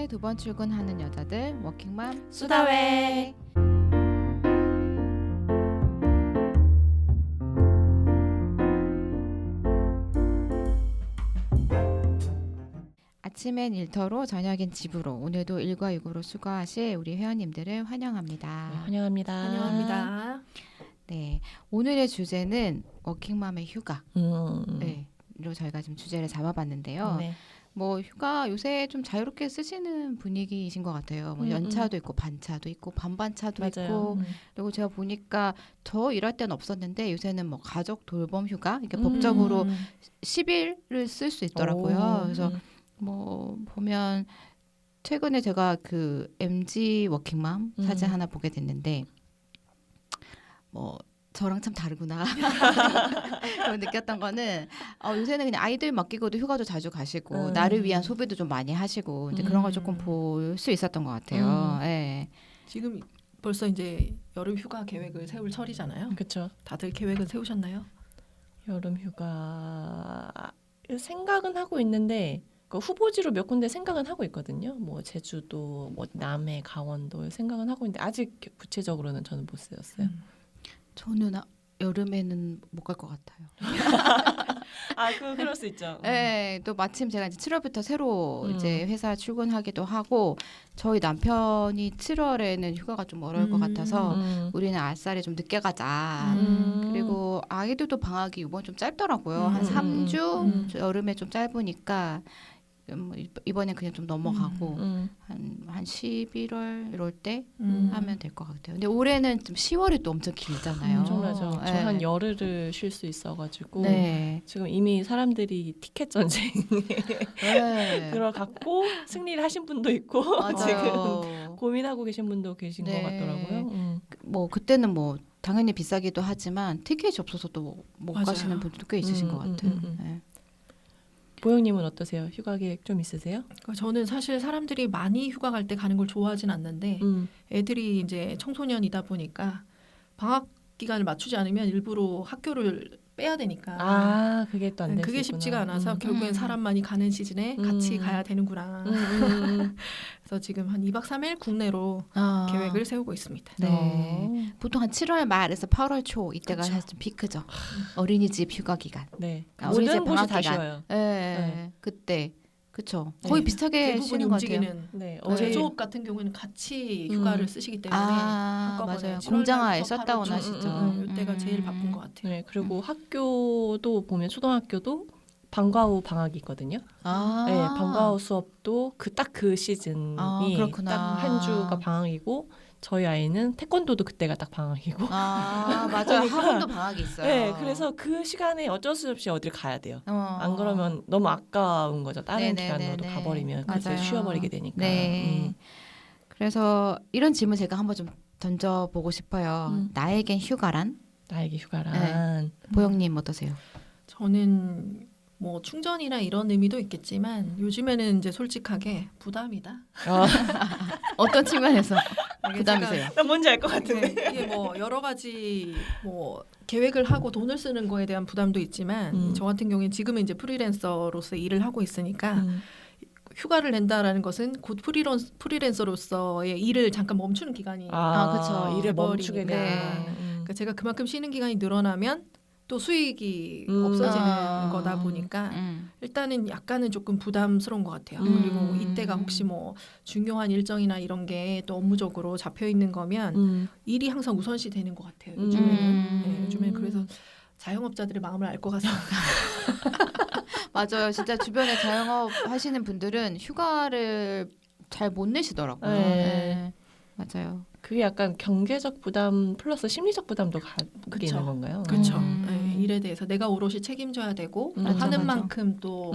하루에 2번 출근하는 여자들 워킹맘 수다회. 아침엔 일터로 저녁엔 집으로 오늘도 일과 육으로 수고하실 우리 회원님들을 환영합니다. 네, 환영합니다. 환영합니다. 네, 오늘의 주제는 워킹맘의 휴가. 네, 로 저희가 지금 주제를 잡아봤는데요. 네. 뭐 휴가 요새 좀 자유롭게 쓰시는 분위기이신 것 같아요. 뭐 연차도 있고 반차도 있고 반반차도 맞아요. 있고 그리고 제가 보니까 저 일할 때는 없었는데 요새는 뭐 가족 돌봄 휴가 이렇게 법적으로 10일을 쓸 수 있더라고요. 그래서 뭐 보면 최근에 제가 그 MG 워킹맘 사진 하나 보게 됐는데 뭐 저랑 참 다르구나 느꼈던 거는 요새는 그냥 아이들 맡기고도 휴가도 자주 가시고 나를 위한 소비도 좀 많이 하시고 이제 그런 걸 조금 볼 수 있었던 것 같아요. 네. 지금 벌써 이제 여름 휴가 계획을 세울 철이잖아요. 그렇죠. 다들 계획은 세우셨나요? 여름 휴가 생각은 하고 있는데 그 후보지로 몇 군데 생각은 하고 있거든요. 뭐 제주도, 뭐 남해, 강원도 생각은 하고 있는데 아직 구체적으로는 저는 못 쓰였어요. 저는 여름에는 못 갈 것 같아요. 그럴 수 있죠. 네, 또 마침 제가 이제 7월부터 새로 이제 회사 출근하기도 하고 저희 남편이 7월에는 휴가가 좀 어려울 것 같아서 우리는 아싸리 좀 늦게 가자. 그리고 아이들도 방학이 이번 좀 짧더라고요. 한 3주 여름에 좀 짧으니까 이번엔 그냥 좀 넘어가고 한 11월 이럴 때 하면 될 것 같아요. 근데 올해는 좀 10월이 또 엄청 길잖아요. 엄청나죠. 네. 저 한 열흘을 쉴 수 있어가지고 네. 지금 이미 사람들이 티켓 전쟁에 네. 들어갔고 승리를 하신 분도 있고 지금 맞아요. 고민하고 계신 분도 계신 네. 것 같더라고요. 뭐 그때는 뭐 당연히 비싸기도 하지만 티켓이 없어서 또 못 맞아요. 가시는 분들도 꽤 있으신 것 같아요. 네. 보영님은 어떠세요? 휴가 계획 좀 있으세요? 그러니까 저는 사실 사람들이 많이 휴가 갈 때 가는 걸 좋아하진 않는데 애들이 이제 청소년이다 보니까 방학 기간을 맞추지 않으면 일부러 학교를 빼야 되니까 그게 또 안 될 수 그게 있구나. 쉽지가 않아서 결국엔 사람 많이 가는 시즌에 같이 가야 되는구나. 그래서 지금 한 2박 3일 국내로 계획을 세우고 있습니다. 네. 보통 한 7월 말에서 8월 초 이때가 그쵸. 사실 좀 피크죠. 어린이집 휴가 기간. 네. 어린이집 모든 곳이 방학 다 기간. 쉬어요. 네. 그때 그쵸. 거의 네. 비슷하게 대부분이 쉬는 것 같아요. 움직이는 네. 제조업 같은 경우에는 같이 휴가를 쓰시기 때문에 한꺼번에 맞아요. 7월 공장화에 말부터 셧다운 8월 초. 하시죠. 이때가 제일 바쁜 것 같아요. 네. 그리고 학교도 보면 초등학교도 방과 후 방학이 있거든요. 네. 방과 후 수업도 딱 그 시즌이 그렇구나. 딱 한 주가 방학이고 저희 아이는 태권도도 그때가 딱 방학이고. 맞아요. 그러니까, 학원도 방학이 있어요. 네. 그래서 그 시간에 어쩔 수 없이 어딜 가야 돼요. 안 그러면 너무 아까운 거죠. 다른 기간으로도 가버리면 그때 맞아요. 쉬어버리게 되니까. 네. 그래서 이런 질문 제가 한번 좀 던져보고 싶어요. 나에겐 휴가란? 나에게 휴가란. 보영님 어떠세요? 저는 뭐 충전이나 이런 의미도 있겠지만 요즘에는 이제 솔직하게 부담이다. 어떤 측면에서 이게 부담이세요? 나 뭔지 알 것 같은데. 이게 뭐 여러 가지 뭐 계획을 하고 돈을 쓰는 거에 대한 부담도 있지만 저 같은 경우에 지금은 이제 프리랜서로서 일을 하고 있으니까 휴가를 낸다라는 것은 곧 프리랜서로서의 일을 잠깐 멈추는 기간이 그쵸. 일을 멈추게 돼버리니까. 돼. 그러니까 제가 그만큼 쉬는 기간이 늘어나면 또 수익이 없어지는 거다 보니까 일단은 약간은 조금 부담스러운 것 같아요. 그리고 이때가 혹시 뭐 중요한 일정이나 이런 게 또 업무적으로 잡혀 있는 거면 일이 항상 우선시 되는 것 같아요. 요즘에는. 네, 요즘에는 그래서 자영업자들의 마음을 알 것 같습니다. 맞아요. 진짜 주변에 자영업 하시는 분들은 휴가를 잘 못 내시더라고요. 네. 네. 맞아요. 그게 약간 경제적 부담 플러스 심리적 부담도 그게 있는 건가요? 그렇죠. 네, 일에 대해서 내가 오롯이 책임져야 되고 또 맞아, 하는 맞아. 만큼 또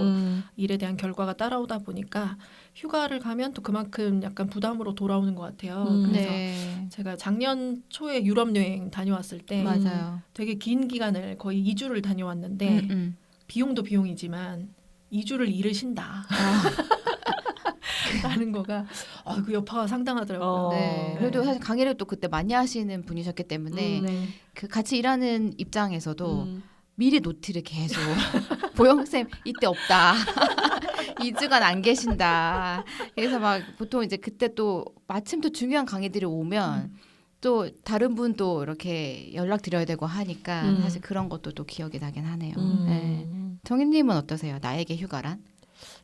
일에 대한 결과가 따라오다 보니까 휴가를 가면 또 그만큼 약간 부담으로 돌아오는 것 같아요. 그래서 제가 작년 초에 유럽 여행 다녀왔을 때 맞아요. 되게 긴 기간을 거의 2주를 다녀왔는데 비용도 비용이지만 2주를 일을 쉰다. 라는 거가 그 여파가 상당하더라고요. 네. 그래도 사실 강의를 또 그때 많이 하시는 분이셨기 때문에 그 같이 일하는 입장에서도 미리 노티를 계속 보영쌤 이때 없다. 2주간 안 계신다. 그래서 막 보통 이제 그때 또 마침 또 중요한 강의들이 오면 또 다른 분도 이렇게 연락 드려야 되고 하니까 사실 그런 것도 또 기억이 나긴 하네요. 네. 정인님은 어떠세요? 나에게 휴가란?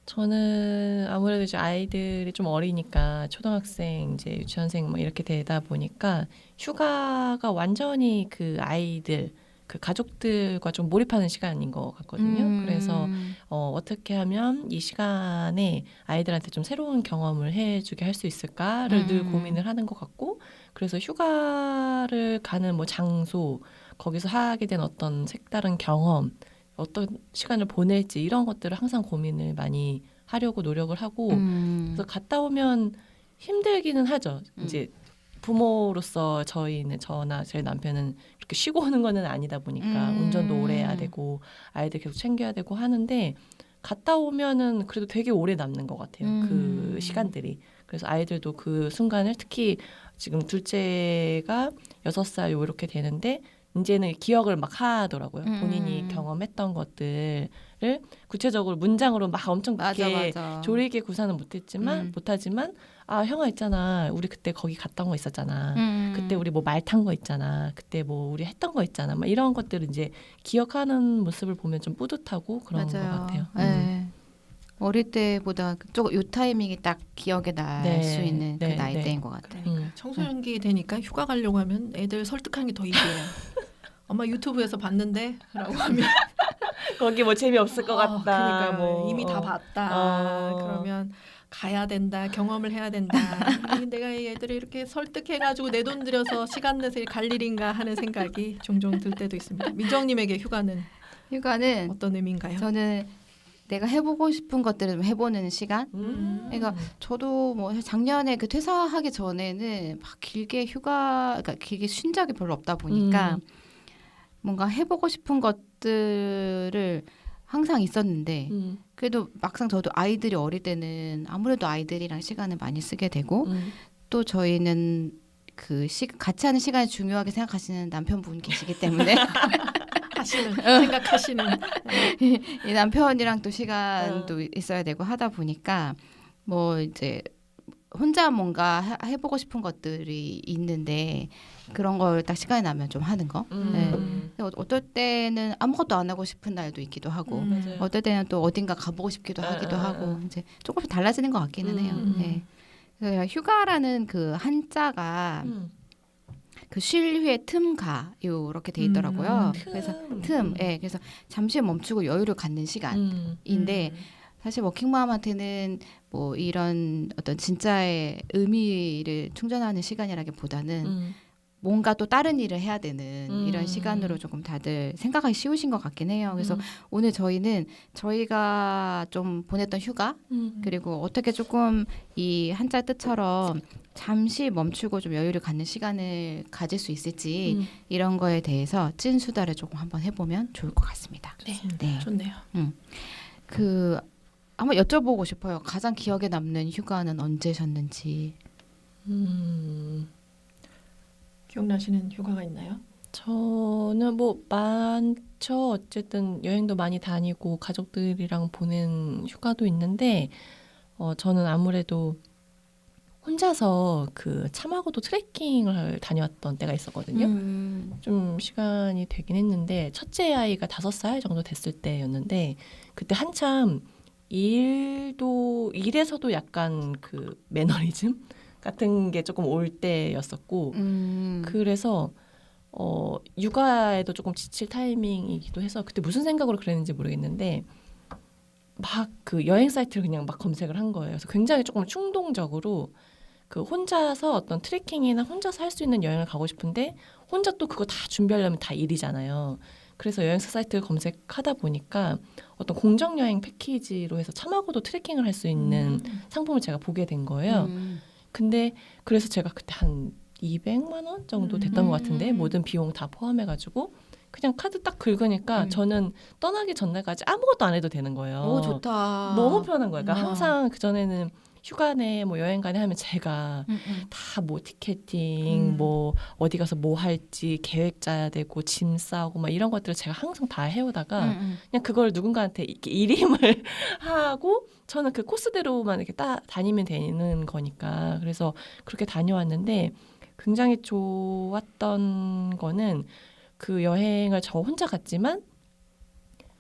저는 아무래도 이제 아이들이 좀 어리니까 초등학생, 이제 유치원생 뭐 이렇게 되다 보니까 휴가가 완전히 그 아이들, 그 가족들과 좀 몰입하는 시간인 것 같거든요. 그래서 어떻게 하면 이 시간에 아이들한테 좀 새로운 경험을 해주게 할 수 있을까를 늘 고민을 하는 것 같고, 그래서 휴가를 가는 뭐 장소, 거기서 하게 된 어떤 색다른 경험, 어떤 시간을 보낼지 이런 것들을 항상 고민을 많이 하려고 노력을 하고 그래서 갔다 오면 힘들기는 하죠. 이제 부모로서 저나 저희 남편은 그렇게 쉬고 오는 거는 아니다 보니까 운전도 오래 해야 되고 아이들 계속 챙겨야 되고 하는데 갔다 오면은 그래도 되게 오래 남는 것 같아요. 그 시간들이. 그래서 아이들도 그 순간을 특히 지금 둘째가 6살 이렇게 되는데 이제는 기억을 막 하더라고요. 본인이 경험했던 것들을 구체적으로 문장으로 막 엄청 그렇게 조리게 구사는 못하지만 아 형아 있잖아. 우리 그때 거기 갔던 거 있었잖아. 그때 우리 뭐 말 탄 거 있잖아. 그때 뭐 우리 했던 거 있잖아. 막 이런 것들을 이제 기억하는 모습을 보면 좀 뿌듯하고 그런 것 같아요. 네. 어릴 때보다 요 타이밍이 딱 기억에 날 수 있는 그 나이대인 것 같아요. 청소년기 되니까 휴가 가려고 하면 애들 설득하는 게 더 이기해요. 엄마 유튜브에서 봤는데 라고 하면 거기 뭐 재미없을 것 같다. 그러니까 뭐, 이미 다 봤다. 그러면 가야 된다. 경험을 해야 된다. 내가 이 애들을 이렇게 설득해가지고 내 돈 들여서 시간 내서 갈 일인가 하는 생각이 종종 들 때도 있습니다. 민정님에게 휴가는 어떤 의미인가요? 저는 내가 해보고 싶은 것들을 좀 해보는 시간. 그러니까 저도 뭐 작년에 그 퇴사하기 전에는 막 그러니까 길게 쉰 적이 별로 없다 보니까 뭔가 해보고 싶은 것들을 항상 있었는데 그래도 막상 저도 아이들이 어릴 때는 아무래도 아이들이랑 시간을 많이 쓰게 되고 또 저희는 같이 하는 시간이 중요하게 생각하시는 남편분 계시기 때문에 생각하시는 이 남편이랑 또 시간도 있어야 되고 하다 보니까 뭐 이제 혼자 뭔가 해보고 싶은 것들이 있는데 그런 걸 딱 시간이 나면 좀 하는 거. 네. 어떨 때는 아무것도 안 하고 싶은 날도 있기도 하고, 어떨 때는 또 어딘가 가보고 싶기도 하기도 하고 이제 조금씩 달라지는 것 같기는 해요. 네. 그래서 휴가라는 그 한자가 그 쉴 후에 틈가 이렇게 돼 있더라고요. 그래서 그래서 잠시 멈추고 여유를 갖는 시간인데. 사실 워킹맘한테는 뭐 이런 어떤 진짜의 의미를 충전하는 시간이라기보다는 뭔가 또 다른 일을 해야 되는 이런 시간으로 조금 다들 생각하기 쉬우신 것 같긴 해요. 그래서 오늘 저희는 저희가 좀 보냈던 휴가 그리고 어떻게 조금 이 한자 뜻처럼 잠시 멈추고 좀 여유를 갖는 시간을 가질 수 있을지 이런 거에 대해서 찐 수다를 조금 한번 해보면 좋을 것 같습니다. 네. 좋네요. 한번 여쭤보고 싶어요. 가장 기억에 남는 휴가는 언제셨는지. 기억나시는 휴가가 있나요? 저는 뭐 많죠. 어쨌든 여행도 많이 다니고 가족들이랑 보낸 휴가도 있는데 저는 아무래도 혼자서 그 차마고도 트레킹을 다녀왔던 때가 있었거든요. 좀 시간이 되긴 했는데 첫째 아이가 5살 정도 됐을 때였는데 그때 한참 일에서도 약간 그 매너리즘 같은 게 조금 올 때였었고 그래서 육아에도 조금 지칠 타이밍이기도 해서 그때 무슨 생각으로 그랬는지 모르겠는데 막 그 여행 사이트를 그냥 막 검색을 한 거예요. 그래서 굉장히 조금 충동적으로 그 혼자서 어떤 트레킹이나 혼자서 할 수 있는 여행을 가고 싶은데 혼자 또 그거 다 준비하려면 다 일이잖아요. 그래서 여행사 사이트를 검색하다 보니까 어떤 공정여행 패키지로 해서 차마고도 트레킹을 할 수 있는 상품을 제가 보게 된 거예요. 근데 그래서 제가 그때 한 200만 원 정도 됐던 것 같은데 모든 비용 다 포함해가지고 그냥 카드 딱 긁으니까 저는 떠나기 전날까지 아무것도 안 해도 되는 거예요. 오, 좋다. 너무 편한 거예요. 그러니까 항상 그전에는 휴가네 뭐 여행 가네 하면 제가 다 뭐 티켓팅 뭐 어디 가서 뭐 할지 계획 짜야 되고 짐 싸고 막 이런 것들을 제가 항상 다 해오다가 그냥 그걸 누군가한테 이렇게 일임을 하고 저는 그 코스대로만 이렇게 다니면 되는 거니까 그래서 그렇게 다녀왔는데 굉장히 좋았던 거는 그 여행을 저 혼자 갔지만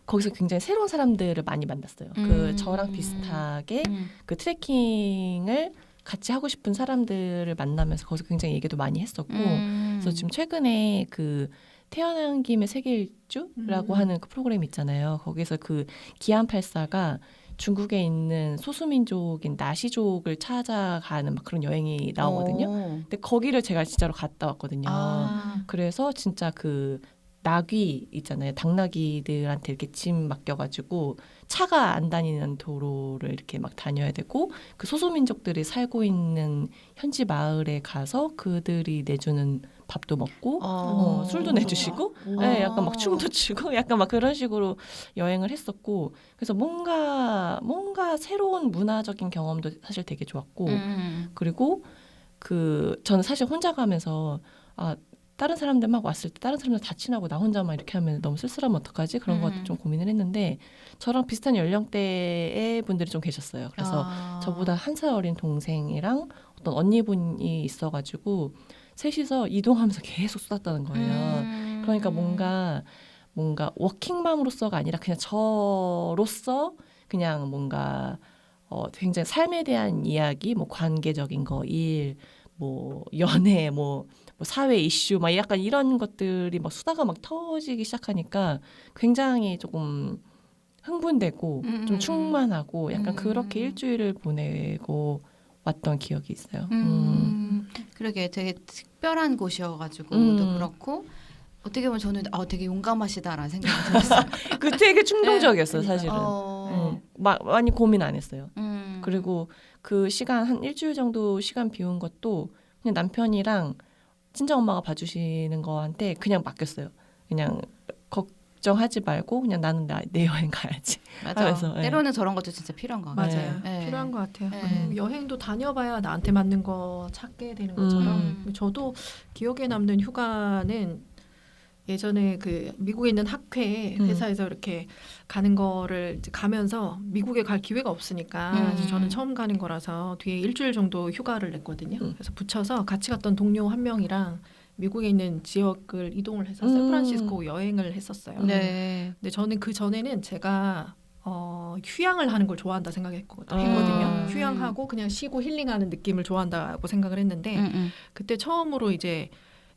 거기서 굉장히 새로운 사람들을 많이 만났어요. 그 저랑 비슷하게 그 트레킹을 같이 하고 싶은 사람들을 만나면서 거기서 굉장히 얘기도 많이 했었고 그래서 지금 최근에 그 태어난 김에 세계 일주라고 하는 그 프로그램 있잖아요. 거기서 그 기안84가 중국에 있는 소수민족인 나시족을 찾아가는 막 그런 여행이 나오거든요. 근데 거기를 제가 진짜로 갔다 왔거든요. 그래서 진짜 그 나귀 있잖아요. 당나귀들한테 이렇게 짐 맡겨가지고 차가 안 다니는 도로를 이렇게 막 다녀야 되고 그 소수민족들이 살고 있는 현지 마을에 가서 그들이 내주는 밥도 먹고 술도 내주시고 네, 약간 막 춤도 추고 약간 막 그런 식으로 여행을 했었고 그래서 뭔가 새로운 문화적인 경험도 사실 되게 좋았고 그리고 그 저는 사실 혼자 가면서 다른 사람들 막 왔을 때 다른 사람들 다 친하고 나 혼자만 이렇게 하면 너무 쓸쓸하면 어떡하지? 그런 것도 좀 고민을 했는데 저랑 비슷한 연령대의 분들이 좀 계셨어요. 그래서 저보다 한 살 어린 동생이랑 어떤 언니분이 있어가지고 셋이서 이동하면서 계속 수다떠는 거예요. 그러니까 뭔가 워킹맘으로서가 아니라 그냥 저로서 그냥 뭔가 굉장히 삶에 대한 이야기, 뭐 관계적인 거, 일, 뭐 연애, 뭐 사회 이슈 막 약간 이런 것들이 막 수다가 막 터지기 시작하니까 굉장히 조금 흥분되고 좀 충만하고 약간 그렇게 일주일을 보내고 왔던 기억이 있어요. 그러게 되게 특별한 곳이어가지고도 그렇고 어떻게 보면 저는 되게 용감하시다라는 생각이 들었어요. 그 되게 충동적이었어요, 사실은. 많이 고민 안 했어요. 그리고 그 시간 한 일주일 정도 시간 비운 것도 그냥 남편이랑 친정엄마가 봐주시는 거한테 그냥 맡겼어요. 그냥 걱정하지 말고 그냥 나는 내 여행 가야지. 맞아. 하면서, 때로는 저런 것도 진짜 필요한 거 같아요. 맞아요. 네. 필요한 것 같아요. 네. 여행도 다녀봐야 나한테 맞는 거 찾게 되는 것처럼 저도 기억에 남는 휴가는 예전에 그 미국에 있는 학회 회사에서 이렇게 가는 거를 이제 가면서 미국에 갈 기회가 없으니까 저는 처음 가는 거라서 뒤에 일주일 정도 휴가를 냈거든요. 그래서 붙여서 같이 갔던 동료 한 명이랑 미국에 있는 지역을 이동을 해서 샌프란시스코 여행을 했었어요. 네. 근데 저는 그 전에는 제가 휴양을 하는 걸 좋아한다 생각했거든요. 휴양하고 그냥 쉬고 힐링하는 느낌을 좋아한다고 생각을 했는데 그때 처음으로 이제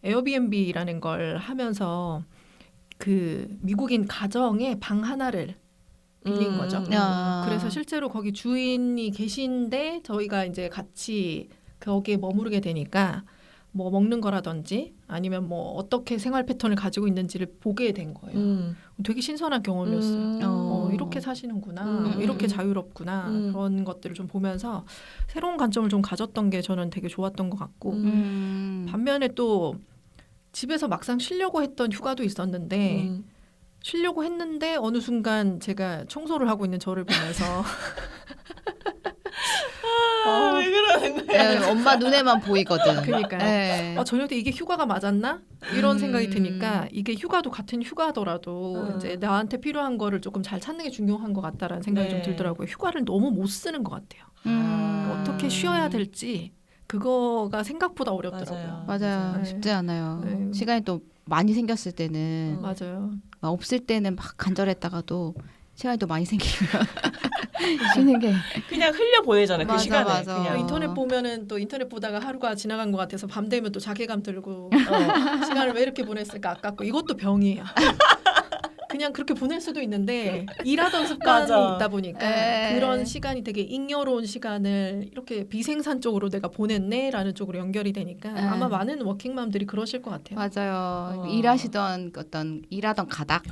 에어비앤비라는 걸 하면서 그 미국인 가정의 방 하나를 빌린 거죠. 그래서 실제로 거기 주인이 계신데 저희가 이제 같이 거기에 머무르게 되니까 뭐 먹는 거라든지 아니면 뭐 어떻게 생활 패턴을 가지고 있는지를 보게 된 거예요. 되게 신선한 경험이었어요. 이렇게 사시는구나, 이렇게 자유롭구나 그런 것들을 좀 보면서 새로운 관점을 좀 가졌던 게 저는 되게 좋았던 것 같고 반면에 또 집에서 막상 쉬려고 했던 휴가도 있었는데 쉬려고 했는데 어느 순간 제가 청소를 하고 있는 저를 보면서 왜 그러는 거야? 네, 엄마 눈에만 보이거든. 그러니까요. 네. 저녁 때 이게 휴가가 맞았나? 이런 생각이 드니까 이게 휴가도 같은 휴가더라도 이제 나한테 필요한 거를 조금 잘 찾는 게 중요한 것 같다라는 생각이 좀 들더라고요. 휴가를 너무 못 쓰는 것 같아요. 어떻게 쉬어야 될지 그거가 생각보다 어렵더라고요. 맞아요. 네. 쉽지 않아요. 네. 시간이 또 많이 생겼을 때는 맞아요. 막 없을 때는 막 간절했다가도 시간이 또 많이 생기면 쉬는 게 그냥 흘려 보내잖아요. 그 맞아, 시간을. 맞아. 그냥. 인터넷 보면은 또 인터넷 보다가 하루가 지나간 것 같아서 밤 되면 또 자괴감 들고 시간을 왜 이렇게 보냈을까 아깝고 이것도 병이에요. 그냥 그렇게 보낼 수도 있는데 일하던 습관이 맞아. 있다 보니까 에. 그런 시간이 되게 잉여로운 시간을 이렇게 비생산적으로 내가 보냈네라는 쪽으로 연결이 되니까 에. 아마 많은 워킹맘들이 그러실 것 같아요. 맞아요. 일하시던 일하던 가닥.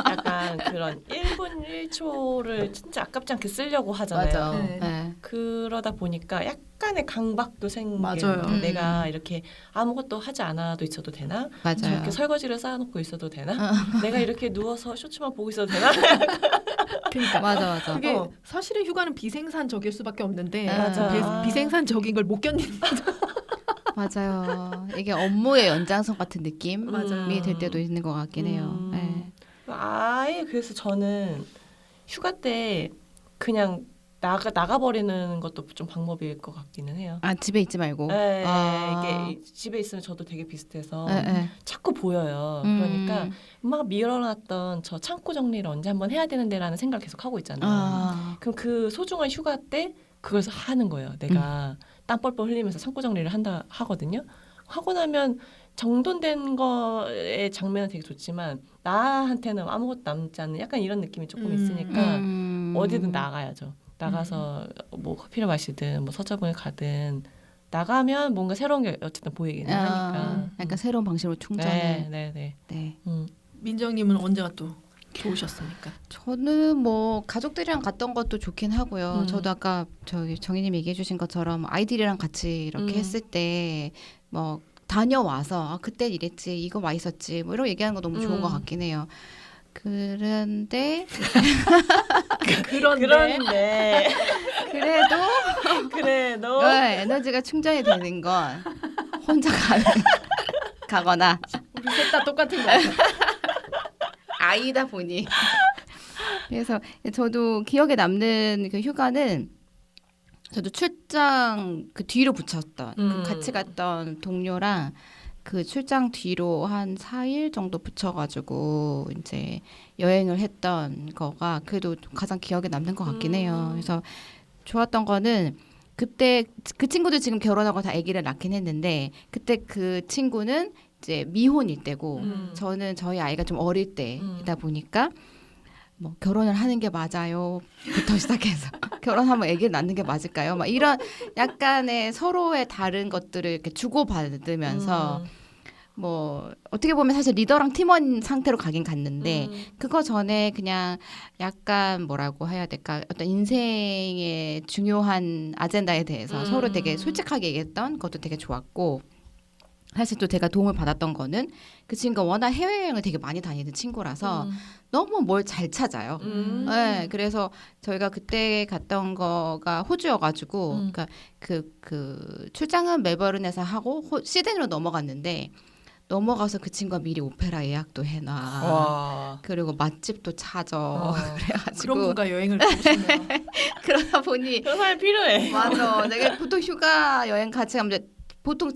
약간 그런 1분 1초를 진짜 아깝지 않게 쓰려고 하잖아요. 맞아. 네. 네. 그러다 보니까 약간의 강박도 생겨요. 맞아요. 내가 이렇게 아무것도 하지 않아도 있어도 되나? 맞아요. 저렇게 설거지를 쌓아놓고 있어도 되나? 내가 이렇게 누워 누워서 쇼츠만 보고 있어도 되나? 그러니까 맞아. 그게 어. 사실은 휴가는 비생산적일 수밖에 없는데 맞아. 비생산적인 걸 못 견디는 맞아요. 이게 업무의 연장선 같은 느낌이 맞아요. 될 때도 있는 것 같긴 해요. 네. 아예 그래서 저는 휴가 때 그냥 나가버리는 것도 좀 방법일 것 같기는 해요. 아 집에 있지 말고. 네, 아. 이게 집에 있으면 저도 되게 비슷해서 네. 자꾸 보여요. 그러니까 막 밀어놨던 저 창고 정리를 언제 한번 해야 되는데라는 생각을 계속 하고 있잖아요. 아. 그럼 그 소중한 휴가 때 그걸 하는 거예요. 내가 땀 뻘뻘 흘리면서 창고 정리를 하거든요. 하고 나면 정돈된 거의 장면은 되게 좋지만 나한테는 아무것도 남지 않는 약간 이런 느낌이 조금 있으니까 어디든 나가야죠. 나가서 뭐 커피를 마시든 뭐 서점을 가든 나가면 뭔가 새로운 게 어쨌든 보이기는 하니까. 약간 새로운 방식으로 충전을. 네. 민정님은 언제가 또 좋으셨습니까? 저는 뭐 가족들이랑 갔던 것도 좋긴 하고요. 저도 아까 저기 정희님 얘기해주신 것처럼 아이들이랑 같이 이렇게 했을 때 뭐 다녀와서 그때 이랬지 이거 맛있었지 뭐 이런 얘기하는 거 너무 좋은 것 같긴 해요. 그런데 그런데 그래도 에너지가 충전이 되는 건 혼자 가거나 우리 셋 다 똑같은 거 같아요. 아이다 보니 그래서 저도 기억에 남는 그 휴가는 저도 출장 그 뒤로 붙였던 그 같이 갔던 동료랑 그 출장 뒤로 한 4일 정도 붙여가지고 이제 여행을 했던 거가 그래도 가장 기억에 남는 것 같긴 해요. 그래서 좋았던 거는 그때 그 친구들 지금 결혼하고 다 아기를 낳긴 했는데 그때 그 친구는 이제 미혼일 때고 저는 저희 아이가 좀 어릴 때이다 보니까 뭐 결혼을 하는 게 맞아요부터 시작해서 결혼하면 아기를 낳는 게 맞을까요? 막 이런 약간의 서로의 다른 것들을 이렇게 주고받으면서 뭐 어떻게 보면 사실 리더랑 팀원 상태로 가긴 갔는데 그거 전에 그냥 약간 뭐라고 해야 될까 어떤 인생의 중요한 아젠다에 대해서 서로 되게 솔직하게 얘기했던 것도 되게 좋았고 사실 또 제가 도움을 받았던 거는 그 친구가 워낙 해외여행을 되게 많이 다니는 친구라서 너무 뭘 잘 찾아요. 네, 그래서 저희가 그때 갔던 거가 호주여가지고 그러니까 그 출장은 멜버른에서 하고 시드니로 넘어갔는데 넘어가서 그 친구가 미리 오페라 예약도 해놔. 와. 그리고 맛집도 찾아. 그래가지고 그런 분과 여행을 가고 싶네요. 그러다 보니 그런 사람이 필요해. 맞아. 내가 보통 휴가 여행 같이 가면 보통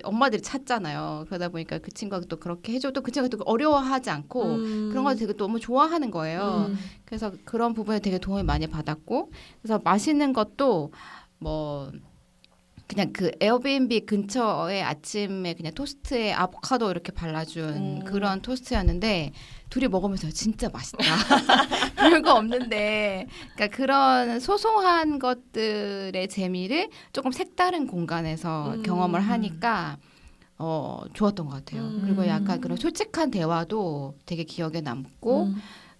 엄마들이 찾잖아요. 그러다 보니까 그 친구가 또 그렇게 해줘도 그 친구가 또 어려워하지 않고 그런 걸 되게 너무 좋아하는 거예요. 그래서 그런 부분에 되게 도움을 많이 받았고 그래서 맛있는 것도 뭐 그냥 그 에어비앤비 근처에 아침에 그냥 토스트에 아보카도 이렇게 발라준 그런 토스트였는데 둘이 먹으면서 진짜 맛있다. 별거 없는데 그러니까 그런 소소한 것들의 재미를 조금 색다른 공간에서 경험을 하니까 좋았던 것 같아요. 그리고 약간 그런 솔직한 대화도 되게 기억에 남고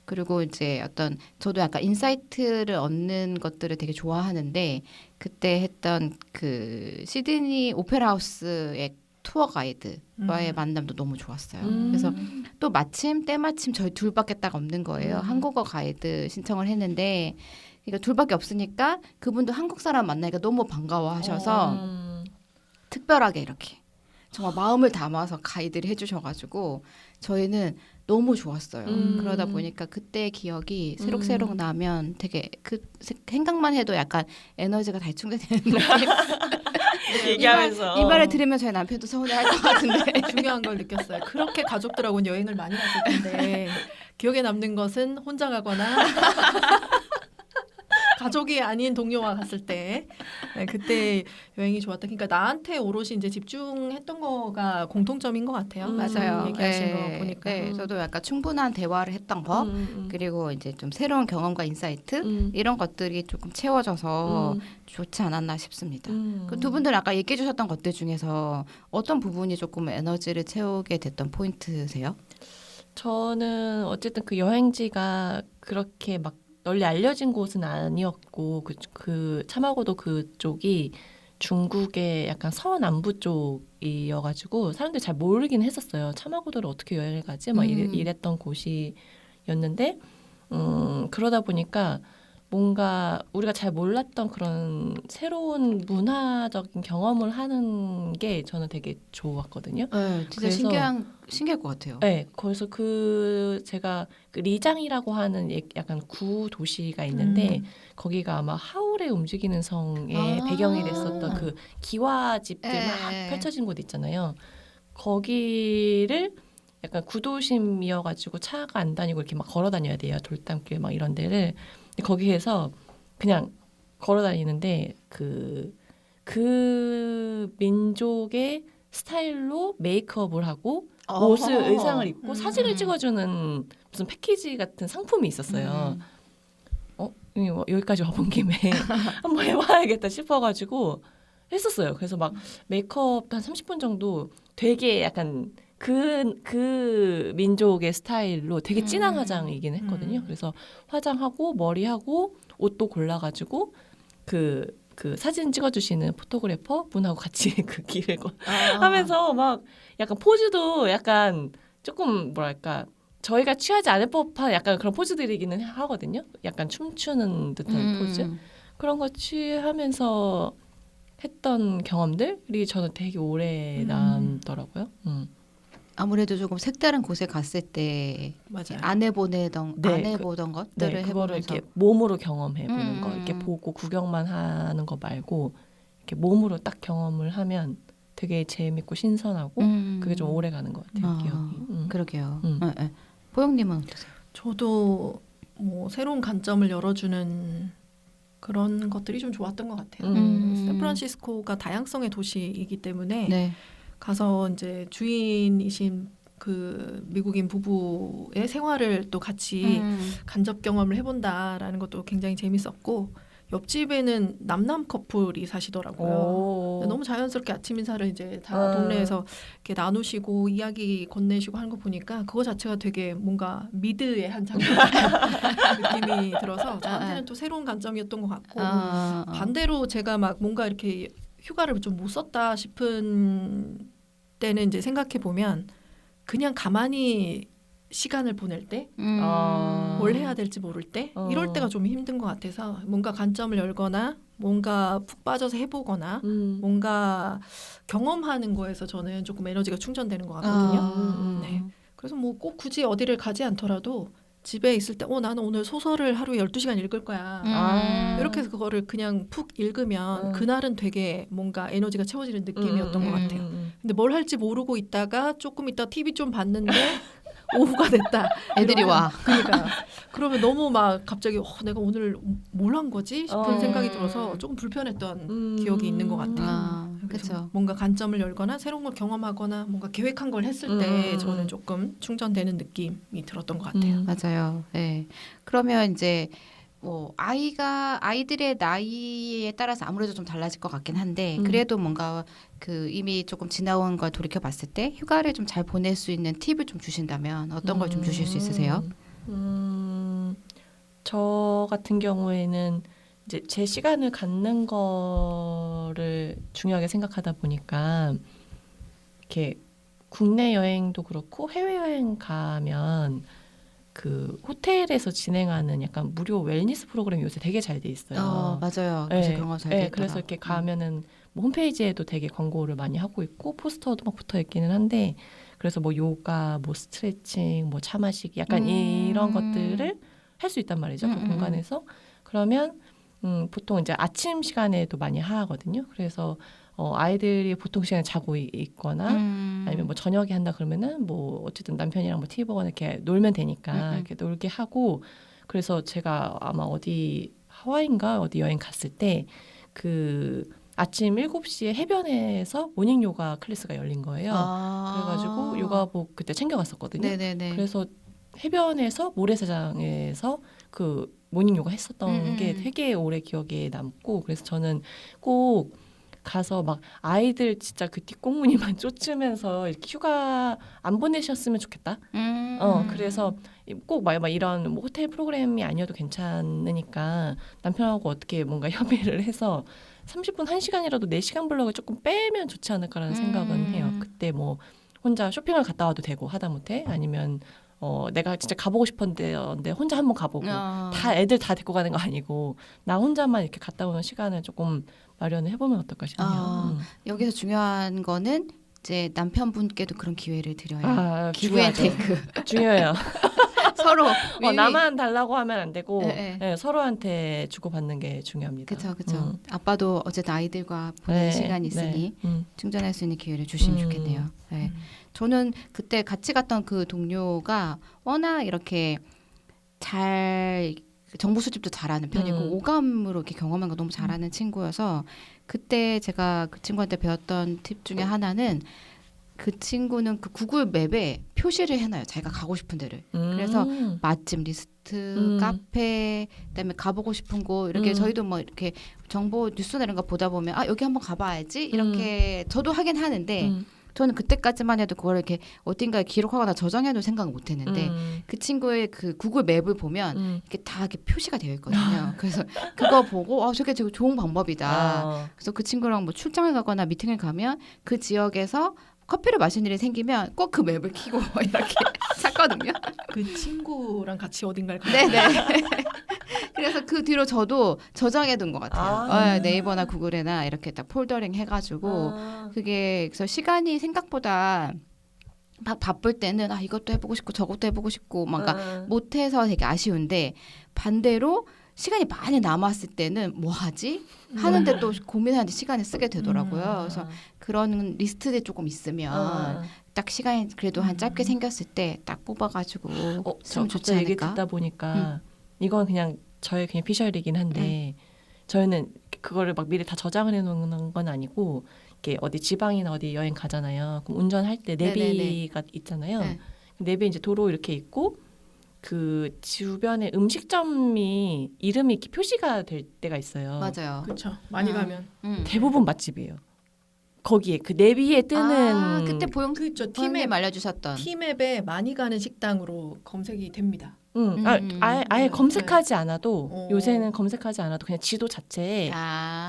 그리고 이제 어떤 저도 약간 인사이트를 얻는 것들을 되게 좋아하는데 그때 했던 그 시드니 오페라 하우스의 투어 가이드와의 만남도 너무 좋았어요. 그래서 또 때마침 저희 둘밖에 딱 없는 거예요. 한국어 가이드 신청을 했는데 그러니까 둘밖에 없으니까 그분도 한국 사람 만나니까 너무 반가워하셔서 특별하게 이렇게 정말 마음을 담아서 가이드를 해주셔가지고 저희는 너무 좋았어요. 그러다 보니까 그때의 기억이 새록새록 나면 되게 그 생각만 해도 약간 에너지가 다 충전되는 느낌. 얘기하면서 이 말을 들으면 저희 남편도 서운해할 것 같은데 중요한 걸 느꼈어요. 그렇게 가족들하고는 여행을 많이 갔을 텐데 기억에 남는 것은 혼자 가거나 가족이 아닌 동료와 갔을 때 그때 여행이 좋았다. 그러니까 나한테 오롯이 이제 집중했던 거가 공통점인 것 같아요. 맞아요. 얘기하신 거 보니까. 네, 저도 약간 충분한 대화를 했던 거 그리고 이제 좀 새로운 경험과 인사이트 이런 것들이 조금 채워져서 좋지 않았나 싶습니다. 그 두 분들 아까 얘기해 주셨던 것들 중에서 어떤 부분이 조금 에너지를 채우게 됐던 포인트세요? 저는 어쨌든 그 여행지가 그렇게 막 널리 알려진 곳은 아니었고 그 참하고도 그쪽이 중국의 약간 서남부 쪽이어가지고 사람들이 잘 모르긴 했었어요. 차마고도를 어떻게 여행을 가지? 막 이랬던 곳이었는데 그러다 보니까 뭔가 우리가 잘 몰랐던 그런 새로운 문화적인 경험을 하는 게 저는 되게 좋았거든요. 네, 진짜 그래서- 신기할 것 같아요. 네, 거기서 제가 그 리장이라고 하는 약간 구 도시가 있는데 거기가 아마 하울의 움직이는 성의 아. 배경이 됐었던 그 기와집들 네. 막 펼쳐진 곳 있잖아요. 거기를 약간 구도심이어가지고 차가 안 다니고 이렇게 막 걸어 다녀야 돼요. 돌담길 막 이런 데를. 근데 거기에서 그냥 걸어 다니는데 그 민족의 스타일로 메이크업을 하고 의상을 입고 사진을 찍어주는 무슨 패키지 같은 상품이 있었어요. 여기까지 와본 김에 한번 해봐야겠다 싶어가지고 했었어요. 그래서 막 메이크업도 한 30분 정도 되게 약간 그 민족의 스타일로 되게 진한 화장이긴 했거든요. 그래서 화장하고 머리하고 옷도 골라가지고 그 사진 찍어주시는 포토그래퍼 분하고 같이 그 길을 하면서 막 약간 포즈도 약간 조금 뭐랄까 저희가 취하지 않을 법한 약간 그런 포즈들이기는 하거든요. 약간 춤추는 듯한 포즈 그런 거 취하면서 했던 경험들이 저는 되게 오래 남더라고요. 아무래도 조금 색다른 곳에 갔을 때 맞아요. 안 해보던 것들을 그거를 해보면서 이렇게 몸으로 경험해 보는 거, 음. 이렇게 보고 구경만 하는 거 말고 이렇게 몸으로 딱 경험을 하면 되게 재밌고 신선하고 그게 좀 오래 가는 것 같아요. 기억이. 그러게요. 네. 보영님은 어떠세요? 저도 뭐 새로운 관점을 열어주는 그런 것들이 좀 좋았던 것 같아요. 샌프란시스코가 다양성의 도시이기 때문에 네. 가서 이제 주인이신 그 미국인 부부의 생활을 또 같이 간접 경험을 해본다라는 것도 굉장히 재밌었고 옆집에는 남남 커플이 사시더라고요. 근데 너무 자연스럽게 아침 인사를 이제 다 동네에서 이렇게 나누시고 이야기 건네시고 하는 거 보니까 그거 자체가 되게 뭔가 미드의 한 장면 느낌이 들어서 저한테는 또 새로운 관점이었던 것 같고 반대로 제가 막 뭔가 이렇게 휴가를 좀 못 썼다 싶은 때는 이제 생각해 보면 그냥 가만히 시간을 보낼 때 뭘 해야 될지 모를 때 이럴 때가 좀 힘든 것 같아서 뭔가 관점을 열거나 뭔가 푹 빠져서 해보거나 뭔가 경험하는 거에서 저는 조금 에너지가 충전되는 것 같거든요. 네. 그래서 뭐 꼭 굳이 어디를 가지 않더라도 집에 있을 때 나는 오늘 소설을 하루에 12시간 읽을 거야. 이렇게 해서 그거를 그냥 푹 읽으면 그날은 되게 뭔가 에너지가 채워지는 느낌이었던 것 같아요. 근데 뭘 할지 모르고 있다가 조금 있다 TV 좀 봤는데 오후가 됐다. 애들이 와. 그러니까 그러면 너무 막 갑자기 내가 오늘 뭘 한 거지 싶은 생각이 들어서 조금 불편했던 기억이 있는 것 같아요. 그렇죠. 뭔가 관점을 열거나 새로운 걸 경험하고,나 뭔가 계획한 걸 했을 때 저는 조금 충전되는 느낌이 들었던 것 같아요. 맞아요. 네. 그러면 이제 뭐 아이들의 나이에 따라서 아무래도 좀 달라질 것 같긴 한데 그래도 뭔가 그 이미 조금 지나온 걸 돌이켜 봤을 때 휴가를 좀 잘 보낼 수 있는 팁을 좀 주신다면 어떤 걸 좀 주실 수 있으세요? 저 같은 경우에는 이제 제 시간을 갖는 거를 중요하게 생각하다 보니까 이렇게 국내 여행도 그렇고 해외 여행 가면 그 호텔에서 진행하는 약간 무료 웰니스 프로그램이 요새 되게 잘 돼 있어요. 맞아요. 그래서 그런 거 잘 돼 있더라. 그래서 이렇게 가면은 뭐 홈페이지에도 되게 광고를 많이 하고 있고 포스터도 막 붙어 있기는 한데 그래서 뭐 요가, 뭐 스트레칭, 뭐 차 마시기 약간 이런 것들을 할 수 있단 말이죠. 그 공간에서. 그러면 보통 이제 아침 시간에도 많이 하거든요. 그래서 아이들이 보통 시간에 자고 있거나 아니면 뭐 저녁에 한다 그러면은 뭐 어쨌든 남편이랑 뭐 TV 보거나 이렇게 놀면 되니까 이렇게 놀게 하고 그래서 제가 아마 어디 하와이인가 어디 여행 갔을 때 그 아침 7시에 해변에서 모닝 요가 클래스가 열린 거예요. 그래가지고 요가복 그때 챙겨갔었거든요. 네네네. 그래서 해변에서 모래사장에서 그 모닝 요가 했었던 게 되게 오래 기억에 남고 그래서 저는 꼭 가서 막 아이들 진짜 그 뒷공무니만 쫓으면서 이렇게 휴가 안 보내셨으면 좋겠다. 그래서 꼭 막 이런 뭐 호텔 프로그램이 아니어도 괜찮으니까 남편하고 어떻게 뭔가 협의를 해서 30분 1시간이라도 4시간 블럭을 조금 빼면 좋지 않을까라는 생각은 해요. 그때 뭐 혼자 쇼핑을 갔다 와도 되고 하다못해 아니면 내가 진짜 가보고 싶었는데 혼자 한번 가보고 다 애들 다 데리고 가는 거 아니고 나 혼자만 이렇게 갔다 오는 시간을 조금 마련을 해보면 어떨까 싶네요. 여기서 중요한 거는 이제 남편분께도 그런 기회를 드려요. 기브앤테이크 중요해요. 서로 나만 달라고 하면 안 되고 네, 서로한테 주고받는 게 중요합니다. 그렇죠. 아빠도 어쨌든 아이들과 보내는 시간이 있으니 충전할 수 있는 기회를 주시면 좋겠네요. 네. 저는 그때 같이 갔던 그 동료가 워낙 이렇게 잘 정보 수집도 잘하는 편이고 오감으로 이렇게 경험한 거 너무 잘하는 친구여서 그때 제가 그 친구한테 배웠던 팁 중에 하나는 그 친구는 그 구글 맵에 표시를 해놔요. 자기가 가고 싶은 데를. 그래서 맛집 리스트, 카페, 그다음에 가보고 싶은 곳 이렇게 저희도 뭐 이렇게 정보 뉴스나 이런 거 보다 보면 여기 한번 가봐야지 이렇게 저도 하긴 하는데 저는 그때까지만 해도 그걸 이렇게 어딘가에 기록하거나 저장해놓을 생각을 못했는데 그 친구의 그 구글 맵을 보면 이렇게 다 이렇게 표시가 되어 있거든요. 그래서 그거 보고 저게 되게 좋은 방법이다. 그래서 그 친구랑 뭐 출장을 가거나 미팅을 가면 그 지역에서 커피를 마시는 일이 생기면 꼭 그 맵을 켜고 이렇게 찾거든요. 그 친구랑 같이 어딘가를 가요. 네네. 그래서 그 뒤로 저도 저장해둔 것 같아요. 네이버나 구글에나 이렇게 딱 폴더링 해가지고 그게 그래서 시간이 생각보다 막 바쁠 때는 이것도 해보고 싶고 저것도 해보고 싶고 뭔가 못해서 되게 아쉬운데 반대로 시간이 많이 남았을 때는 뭐 하지? 하는데 또 고민하는데 시간을 쓰게 되더라고요. 그래서 그런 리스트들이 조금 있으면 딱 시간이 그래도 한 짧게 생겼을 때 딱 뽑아가지고 쓰면 좋지 않을까? 얘기 듣다 보니까 이건 그냥 저의 그냥 피셜이긴 한데 저희는 그거를 막 미리 다 저장을 해놓는 건 아니고 이렇게 어디 지방이나 어디 여행 가잖아요. 그럼 운전할 때 내비가 있잖아요. 내비에 이제 도로 이렇게 있고 그 주변에 음식점이 이름이 이렇게 표시가 될 때가 있어요. 맞아요. 그렇죠. 많이 가면 대부분 맛집이에요. 거기에 그 내비에 뜨는 그때 그렇죠. 보영님 알려주셨던 티맵에 많이 가는 식당으로 검색이 됩니다. 아예 검색하지 않아도 요새는 검색하지 않아도 그냥 지도 자체에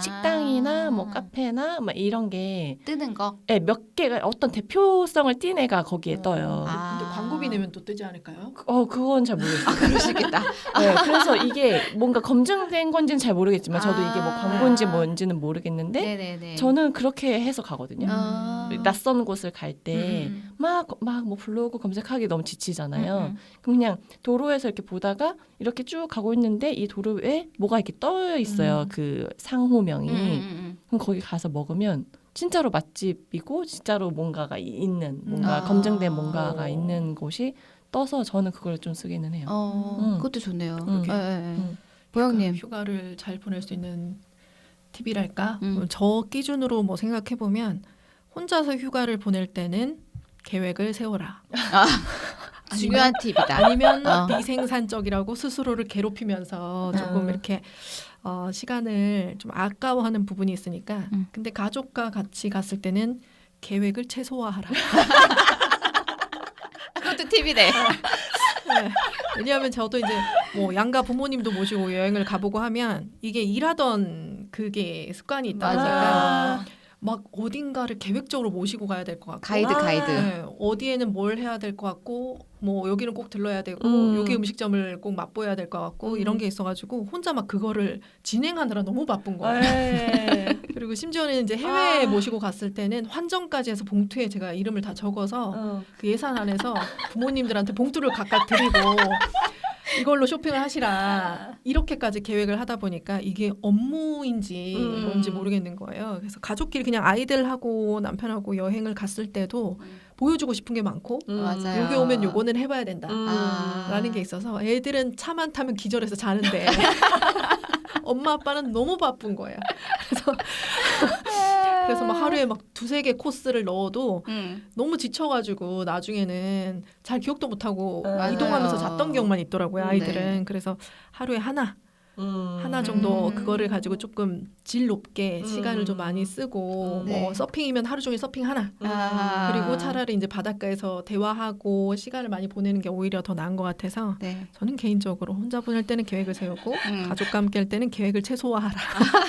식당이나 뭐 카페나 막 이런 게 뜨는 거? 네, 몇 개가 어떤 대표성을 띈 애가 거기에 떠요. 근데 광고비 내면 또 뜨지 않을까요? 그건 잘 모르겠어요. 그럴 수 있겠다. 네, 그래서 이게 뭔가 검증된 건지는 잘 모르겠지만 저도 이게 뭐 광고인지 뭔지는 모르겠는데 네네네. 저는 그렇게 해서 가거든요. 낯선 곳을 갈 때 막 뭐 블로그 검색하기 너무 지치잖아요. 그럼 그냥 도로에서 이렇게 보다가 이렇게 쭉 가고 있는데 이 도로에 뭐가 이렇게 떠 있어요. 그 상호명이. 그럼 거기 가서 먹으면 진짜로 맛집이고 진짜로 뭔가가 있는 뭔가 검증된 뭔가가 있는 곳이 떠서 저는 그걸 좀 쓰기는 해요. 그것도 좋네요. 보영님 휴가를 잘 보낼 수 있는 팁이랄까? 저 기준으로 뭐 생각해 보면 혼자서 휴가를 보낼 때는 계획을 세워라. 중요한 팁이다. 아니면 비생산적이라고 스스로를 괴롭히면서 조금 이렇게 시간을 좀 아까워하는 부분이 있으니까. 근데 가족과 같이 갔을 때는 계획을 최소화하라. 그것도 팁이네. 네. 왜냐하면 저도 이제 뭐 양가 부모님도 모시고 여행을 가보고 하면 이게 일하던 그게 습관이 있다 보니까 막 어딘가를 계획적으로 모시고 가야 될 것 같고 가이드 네, 어디에는 뭘 해야 될 것 같고 뭐 여기는 꼭 들러야 되고 여기 음식점을 꼭 맛보여야 될 것 같고 이런 게 있어가지고 혼자 막 그거를 진행하느라 너무 바쁜 거예요. 그리고 심지어는 이제 해외에 모시고 갔을 때는 환전까지 해서 봉투에 제가 이름을 다 적어서 그 예산 안에서 부모님들한테 봉투를 각각 드리고 이걸로 쇼핑을 하시라 이렇게까지 계획을 하다 보니까 이게 업무인지 뭔지 모르겠는 거예요. 그래서 가족끼리 그냥 아이들하고 남편하고 여행을 갔을 때도 보여주고 싶은 게 많고 맞아요. 여기 오면 요거는 해봐야 된다 라는 게 있어서 애들은 차만 타면 기절해서 자는데 엄마 아빠는 너무 바쁜 거예요. 그래서 막 하루에 막 2-3개 코스를 넣어도 너무 지쳐가지고 나중에는 잘 기억도 못하고 이동하면서 잤던 기억만 있더라고요. 아이들은. 그래서 하루에 하나 하나 정도 그거를 가지고 조금 질 높게 시간을 좀 많이 쓰고 네. 뭐 서핑이면 하루 종일 서핑 하나 그리고 차라리 이제 바닷가에서 대화하고 시간을 많이 보내는 게 오히려 더 나은 것 같아서 네. 저는 개인적으로 혼자 보낼 때는 계획을 세우고 가족과 함께 할 때는 계획을 최소화하라.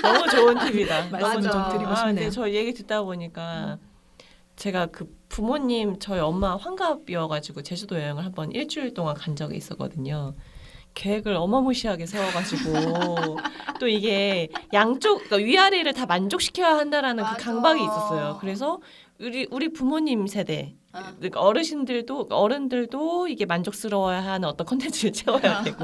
너무 좋은 팁이다. 말씀 좀 드리고 근데 싶네요. 저 얘기 듣다 보니까 제가 그 부모님 저희 엄마 환갑이어가지고 제주도 여행을 한번 일주일 동안 간 적이 있었거든요. 계획을 어마무시하게 세워가지고 또 이게 양쪽 그러니까 위아래를 다 만족시켜야 한다라는 그 맞아. 강박이 있었어요. 그래서 우리 부모님 세대 그러니까 어른들도 이게 만족스러워야 하는 어떤 컨텐츠를 채워야 되고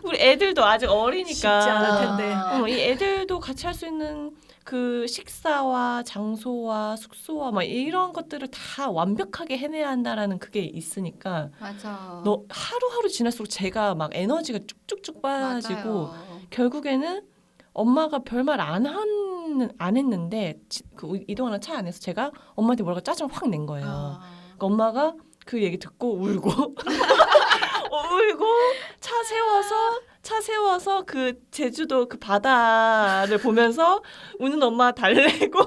우리 애들도 아직 어리니까 쉽지 않을 텐데. 이 애들도 같이 할 수 있는 그 식사와 장소와 숙소와 막 이런 것들을 다 완벽하게 해내야 한다라는 그게 있으니까 맞아. 너 하루하루 지날수록 제가 막 에너지가 쭉쭉쭉 빠지고 맞아요. 결국에는 엄마가 별말 안 했는데 이동하는 차 안에서 제가 엄마한테 뭐라고 짜증을 확 낸 거예요. 그러니까 엄마가 그 얘기 듣고 울고 울고 차 세워서 그 제주도 그 바다를 보면서 우는 엄마 달래고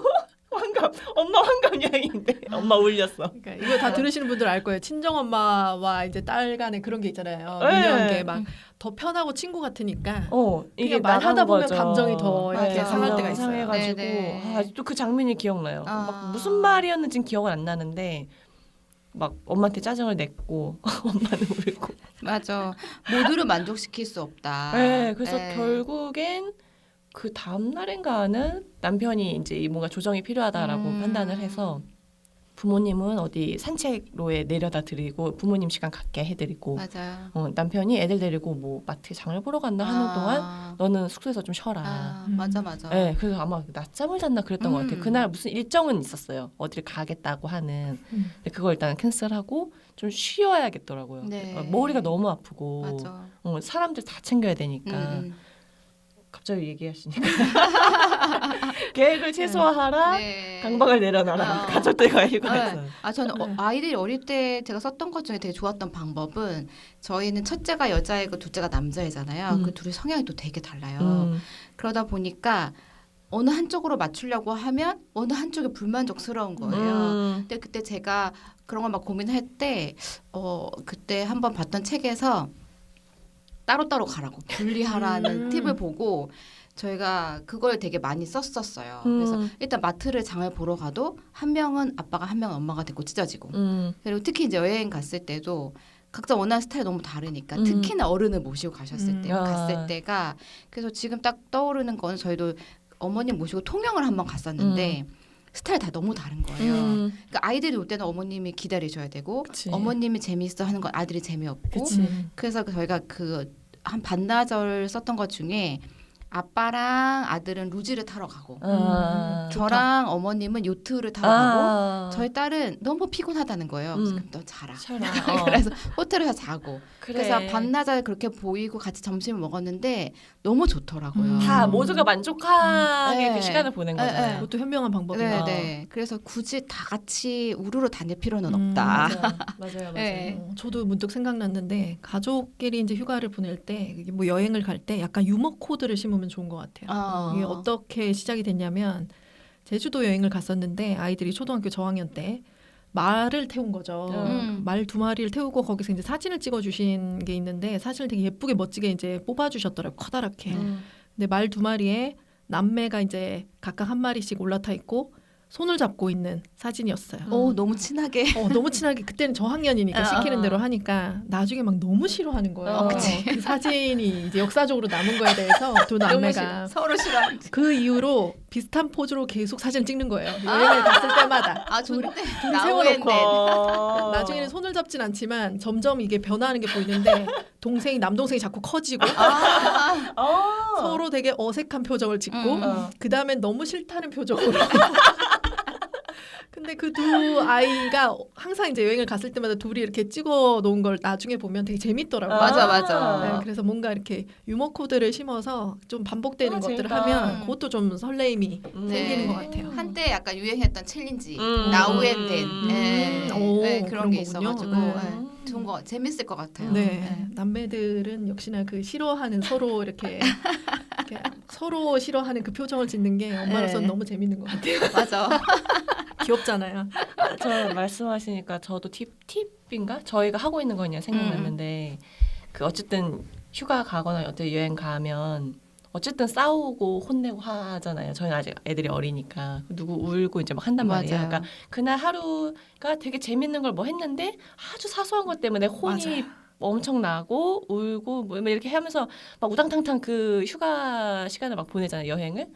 엄마 환갑 여행인데 엄마 울렸어. 그러니까 이거 다 들으시는 분들 알 거예요. 친정 엄마와 이제 딸 간에 그런 게 있잖아요. 네. 미묘한 게 막 더 편하고 친구 같으니까 이게 말하다 보면 거죠. 감정이 더 이렇게 맞아. 상할 때가 있어요. 상해가지고 네네. 아직도 그 장면이 기억나요. 아. 막 무슨 말이었는지는 기억은 안 나는데 막 엄마한테 짜증을 냈고 엄마는 울고. 맞아. 모두를 만족시킬 수 없다. 네, 그래서 네. 결국엔 그 다음 날인가는 남편이 이제 뭔가 조정이 필요하다라고 판단을 해서 부모님은 어디 산책로에 내려다 드리고 부모님 시간 갖게 해드리고 맞아요. 남편이 애들 데리고 뭐 마트에 장을 보러 갔나 하는 동안 너는 숙소에서 좀 쉬어라. 맞아. 네, 그래서 아마 낮잠을 잤나 그랬던 것 같아요. 음. 그날 무슨 일정은 있었어요. 어디를 가겠다고 하는. 근데 그걸 일단 캔슬하고 좀 쉬어야겠더라고요. 네. 머리가 너무 아프고 맞아. 사람들 다 챙겨야 되니까. 음. 갑자기 얘기하시니까 계획을 최소화하라. 네. 강박을 내려놔라. 가족들과 휴가에서. 저는 네. 아이들이 어릴 때 제가 썼던 것 중에 되게 좋았던 방법은 저희는 첫째가 여자애고 둘째가 남자애잖아요. 그 둘이 성향이 또 되게 달라요. 그러다 보니까 어느 한쪽으로 맞추려고 하면 어느 한쪽이 불만족스러운 거예요. 근데 그때 제가 그런 걸 막 고민할 때 그때 한번 봤던 책에서 따로따로 가라고 분리하라는 팁을 보고 저희가 그걸 되게 많이 썼었어요. 그래서 일단 마트를 장을 보러 가도 한 명은 아빠가 한 명은 엄마가 됐고 찢어지고 그리고 특히 이제 여행 갔을 때도 각자 원하는 스타일이 너무 다르니까 특히나 어른을 모시고 가셨을 때 갔을 때가 그래서 지금 딱 떠오르는 건 저희도 어머님 모시고 통영을 한번 갔었는데 스타일 다 너무 다른 거예요. 그러니까 아이들이 올 때는 어머님이 기다리셔야 되고 그치. 어머님이 재미있어 하는 건 아들이 재미없고 그치. 그래서 저희가 한 반나절 썼던 것 중에 아빠랑 아들은 루지를 타러 가고 저랑 어머님은 요트를 타러 가고 저희 딸은 너무 피곤하다는 거예요. 그래서 그럼 너 자라. 그래서 호텔에서 자고 그래서 반나절 그렇게 보이고 같이 점심을 먹었는데 너무 좋더라고요. 다 모두가 만족하게 네. 그 시간을 보낸 거잖아요. 그것도 현명한 방법이다. 네. 그래서 굳이 다 같이 우르르 다닐 필요는 없다. 맞아요. 네. 저도 문득 생각났는데 가족끼리 이제 휴가를 보낼 때 뭐 여행을 갈 때 약간 유머 코드를 심으면 좋은 것 같아요. 이게 어떻게 시작이 됐냐면 제주도 여행을 갔었는데 아이들이 초등학교 저학년 때 말을 태운 거죠. 말 2마리를 태우고 거기서 이제 사진을 찍어주신 게 있는데 사진을 되게 예쁘게 멋지게 이제 뽑아주셨더라고요. 커다랗게. 근데 말 2마리에 남매가 이제 각각 1마리씩 올라타 있고 손을 잡고 있는 사진이었어요. 너무 친하게. 너무 친하게 그때는 저학년이니까 시키는 대로 하니까 나중에 막 너무 싫어하는 거예요. 그 사진이 이제 역사적으로 남은 거에 대해서 두 남매가 서로 싫어하는지. 그 이후로 비슷한 포즈로 계속 사진을 찍는 거예요. 여행을 갔을 때마다. 둘이 세워놓고 나중에는 손을 잡진 않지만 점점 이게 변화하는 게 보이는데 남동생이 자꾸 커지고 서로 되게 어색한 표정을 짓고 그 다음엔 너무 싫다는 표정으로 근데 그 두 아이가 항상 이제 여행을 갔을 때마다 둘이 이렇게 찍어 놓은 걸 나중에 보면 되게 재밌더라고요. 맞아, 맞아. 네, 그래서 뭔가 이렇게 유머 코드를 심어서 좀 반복되는 것들을 재밌다. 하면 그것도 좀 설레임이 생기는 것 같아요. 한때 약간 유행했던 챌린지, 음. Now and Then, 오, 네, 그런 그런 게 거군요. 있어가지고 네. 좋은 거 재밌을 것 같아요. 네, 남매들은 역시나 그 싫어하는 서로 이렇게 서로 싫어하는 그 표정을 짓는 게 엄마로서는 네. 너무 재밌는 것 같아요. 맞아. 귀엽잖아요. 저 말씀하시니까 저도 팁인가? 저희가 하고 있는 거 그냥 생각났는데 그 어쨌든 휴가 가거나 어떤 여행 가면 어쨌든 싸우고 혼내고 하잖아요. 저희는 아직 애들이 어리니까 누구 울고 이제 막 한단 말이에요. 맞아요. 그러니까 그날 하루가 되게 재밌는 걸 뭐 했는데 아주 사소한 것 때문에 혼이 맞아요. 엄청 나고 울고 뭐 이렇게 하면서 막 우당탕탕 그 휴가 시간을 막 보내잖아요. 여행을.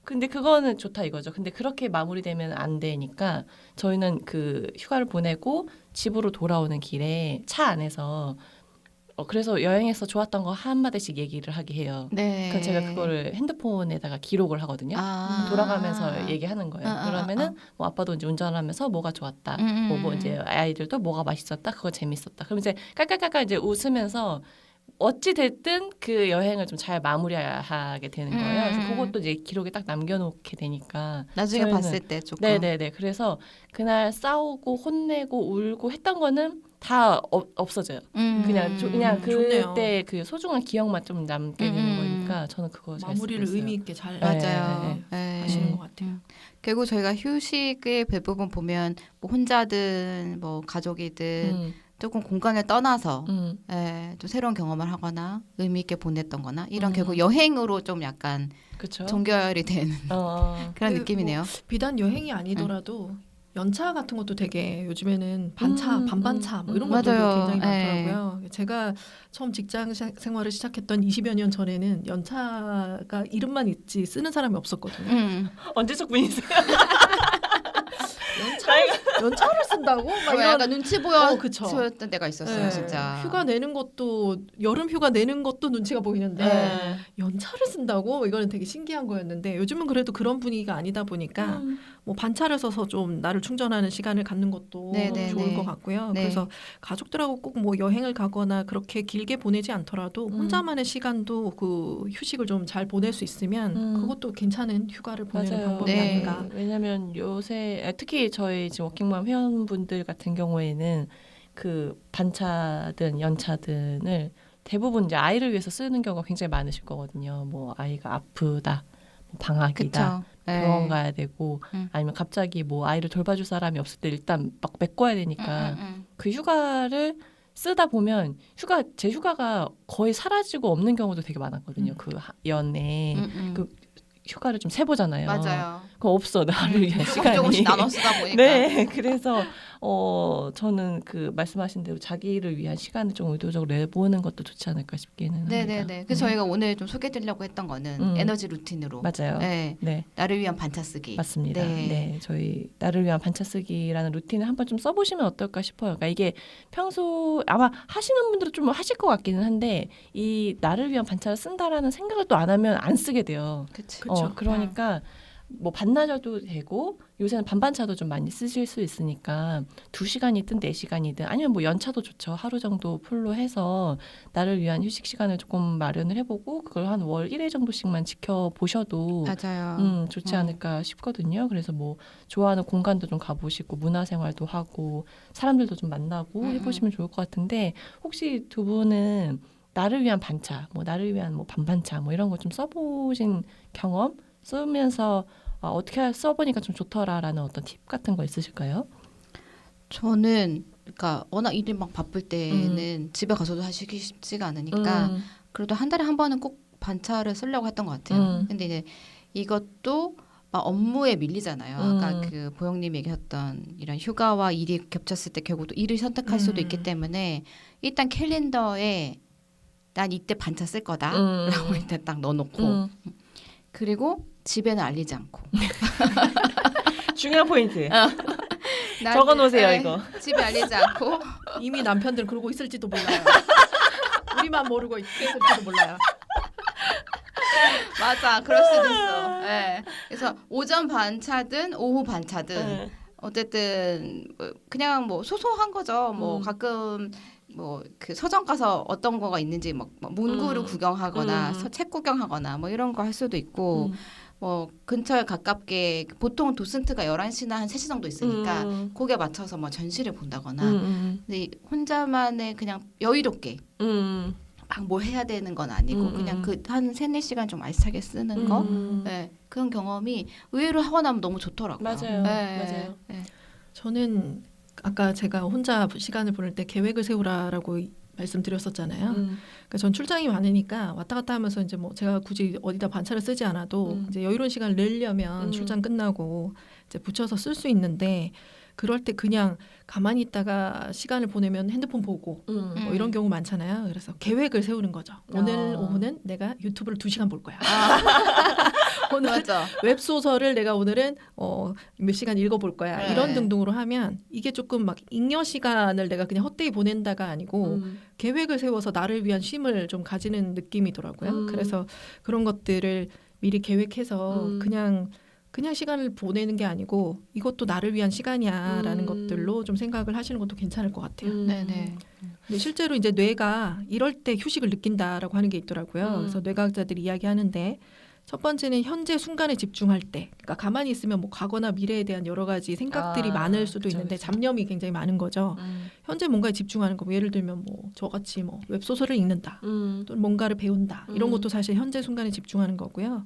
근데 그거는 좋다 이거죠. 근데 그렇게 마무리되면 안 되니까 저희는 그 휴가를 보내고 집으로 돌아오는 길에 차 안에서 그래서 여행에서 좋았던 거 한마디씩 얘기를 하게 해요. 네. 그럼 제가 그거를 핸드폰에다가 기록을 하거든요. 돌아가면서 얘기하는 거예요. 그러면은 뭐 아빠도 이제 운전하면서 뭐가 좋았다. 뭐 이제 아이들도 뭐가 맛있었다. 그거 재밌었다. 그럼 이제 깔깔깔깔 이제 웃으면서 어찌 됐든 그 여행을 좀 잘 마무리하게 되는 거예요. 그래서 그것도 이제 기록에 딱 남겨놓게 되니까 나중에 저희는- 봤을 때 조금. 네네네. 그래서 그날 싸우고 혼내고 울고 했던 거는 다 없어져요. 그냥 좋네요. 그때 그 소중한 기억만 좀 남게 되는 거니까 저는 그거 잘 쓰고 마무리를 있어요. 의미 있게 잘 맞아요. 하시는 것 같아요. 결국 저희가 휴식의 대부분 보면 뭐 혼자든 뭐 가족이든 조금 공간을 떠나서 좀 새로운 경험을 하거나 의미 있게 보냈던거나 이런 결국 여행으로 좀 약간 그쵸? 종결이 되는 그런 그 느낌이네요. 비단 여행이 아니더라도 연차 같은 것도 되게 요즘에는 반차, 반반차 뭐 이런 것들도 맞아요. 굉장히 네. 많더라고요. 제가 처음 직장 생활을 시작했던 20여 년 전에는 연차가 이름만 있지 쓰는 사람이 없었거든요. 언제적 분이세요? 연차를 쓴다고? 막 이런 약간 눈치 보였던 그쵸. 때가 있었어요, 네. 진짜. 휴가 내는 것도 여름 휴가 내는 것도 눈치가 보이는데 연차를 쓴다고? 이거는 되게 신기한 거였는데 요즘은 그래도 그런 분위기가 아니다 보니까 뭐 반차를 써서 좀 나를 충전하는 시간을 갖는 것도 네네네. 좋을 것 같고요. 네. 그래서 가족들하고 꼭 뭐 여행을 가거나 그렇게 길게 보내지 않더라도 혼자만의 시간도 그 휴식을 좀 잘 보낼 수 있으면 그것도 괜찮은 휴가를 보내는 맞아요. 방법이 네. 아닌가. 왜냐면 요새 특히 저희 지금 워킹맘 회원분들 같은 경우에는 그 반차든 연차든을 대부분 이제 아이를 위해서 쓰는 경우가 굉장히 많으실 거거든요. 뭐 아이가 아프다, 뭐 방학이다, 그쵸. 병원 가야 되고 아니면 갑자기 뭐 아이를 돌봐줄 사람이 없을 때 일단 막 메꿔야 되니까 그 휴가를 쓰다 보면 제 휴가가 거의 사라지고 없는 경우도 되게 많았거든요. 그 연에 그 휴가를 좀 세보잖아요. 맞아요. 그거 없어 나를 위한 시간이. 조금씩 나눠 쓰다 보니까. 네, 그래서 저는 그 말씀하신 대로 자기를 위한 시간을 좀 의도적으로 내보는 것도 좋지 않을까 싶기는 합니다. 네네네. 그래서 저희가 오늘 좀 소개드리려고 했던 거는 에너지 루틴으로. 맞아요. 네. 네. 나를 위한 반차 쓰기. 맞습니다. 네. 네. 저희 나를 위한 반차 쓰기라는 루틴을 한번 좀 써보시면 어떨까 싶어요. 그러니까 이게 평소 아마 하시는 분들은 좀 하실 것 같기는 한데 이 나를 위한 반차를 쓴다라는 생각을 또 안 하면 안 쓰게 돼요. 그치. 그쵸. 그러니까 뭐 반나절도 되고 요새는 반반차도 좀 많이 쓰실 수 있으니까 2시간이든 4시간이든 아니면 뭐 연차도 좋죠. 하루 정도 풀로 해서 나를 위한 휴식 시간을 조금 마련을 해보고 그걸 한 월 1회 정도씩만 지켜보셔도 맞아요. 좋지 않을까 싶거든요. 그래서 뭐 좋아하는 공간도 좀 가보시고 문화생활도 하고 사람들도 좀 만나고 해보시면 좋을 것 같은데 혹시 두 분은 나를 위한 반차, 뭐 나를 위한 뭐 반반차 뭐 이런 거 좀 써보신 경험 쓰면서 어떻게 써보니까 좀 좋더라라는 어떤 팁 같은 거 있으실까요? 저는 그러니까 워낙 일이 막 바쁠 때는 집에 가서도 하시기 쉽지가 않으니까 그래도 한 달에 한 번은 꼭 반차를 쓰려고 했던 것 같아요. 근데 이제 이것도 막 업무에 밀리잖아요. 아까 그 보영님이 얘기했던 이런 휴가와 일이 겹쳤을 때 결국 또 일을 선택할 수도 있기 때문에 일단 캘린더에 난 이때 반차 쓸 거다라고 일단 딱 넣어놓고 그리고 집에는 알리지 않고 중요한 포인트. 적어놓으세요 이거. 집에 알리지 않고 이미 남편들은 그러고 있을지도 몰라요. 우리만 모르고 있을지도 몰라요. 맞아 그럴 수도 있어. 네. 그래서 오전 반차든 오후 반차든 어쨌든 뭐 그냥 뭐 소소한 거죠. 뭐 가끔 뭐 그 서점 가서 어떤 거가 있는지 막 문구를 구경하거나 책 구경하거나 뭐 이런 거 할 수도 있고 뭐 근처에 가깝게 보통 도슨트가 11시나 한 3시 정도 있으니까 거기에 맞춰서 뭐 전시를 본다거나 근데 혼자만의 그냥 여유롭게 막 뭘 해야 되는 건 아니고 그냥 그 한 3-4시간 좀 알차게 쓰는 거 네, 그런 경험이 의외로 하고 나면 너무 좋더라고요. 맞아요. 네, 맞아요. 네. 저는 아까 제가 혼자 시간을 보낼 때 계획을 세우라라고 말씀드렸었잖아요. 그러니까 전 출장이 많으니까 왔다 갔다 하면서 이제 뭐 제가 굳이 어디다 반차를 쓰지 않아도 이제 여유로운 시간을 내려면 출장 끝나고 이제 붙여서 쓸 수 있는데 그럴 때 그냥 가만히 있다가 시간을 보내면 핸드폰 보고 뭐 이런 경우 많잖아요. 그래서 계획을 세우는 거죠. 오늘 오후는 내가 유튜브를 2시간 볼 거야. 오늘 맞아. 웹소설을 내가 오늘은 몇 시간 읽어볼 거야. 네. 이런 등등으로 하면 이게 조금 막 잉여 시간을 내가 그냥 헛되이 보낸다가 아니고 계획을 세워서 나를 위한 쉼을 좀 가지는 느낌이더라고요. 그래서 그런 것들을 미리 계획해서 그냥 시간을 보내는 게 아니고 이것도 나를 위한 시간이야라는 것들로 좀 생각을 하시는 것도 괜찮을 것 같아요. 네네. 근데 실제로 이제 뇌가 이럴 때 휴식을 느낀다라고 하는 게 있더라고요. 그래서 뇌과학자들이 이야기하는데 첫 번째는 현재 순간에 집중할 때, 그러니까 가만히 있으면 뭐 과거나 미래에 대한 여러 가지 생각들이 많을 수도 있는데 잡념이 굉장히 많은 거죠. 현재 뭔가에 집중하는 거, 뭐 예를 들면 뭐 저같이 뭐 웹소설을 읽는다, 또 뭔가를 배운다, 이런 것도 사실 현재 순간에 집중하는 거고요.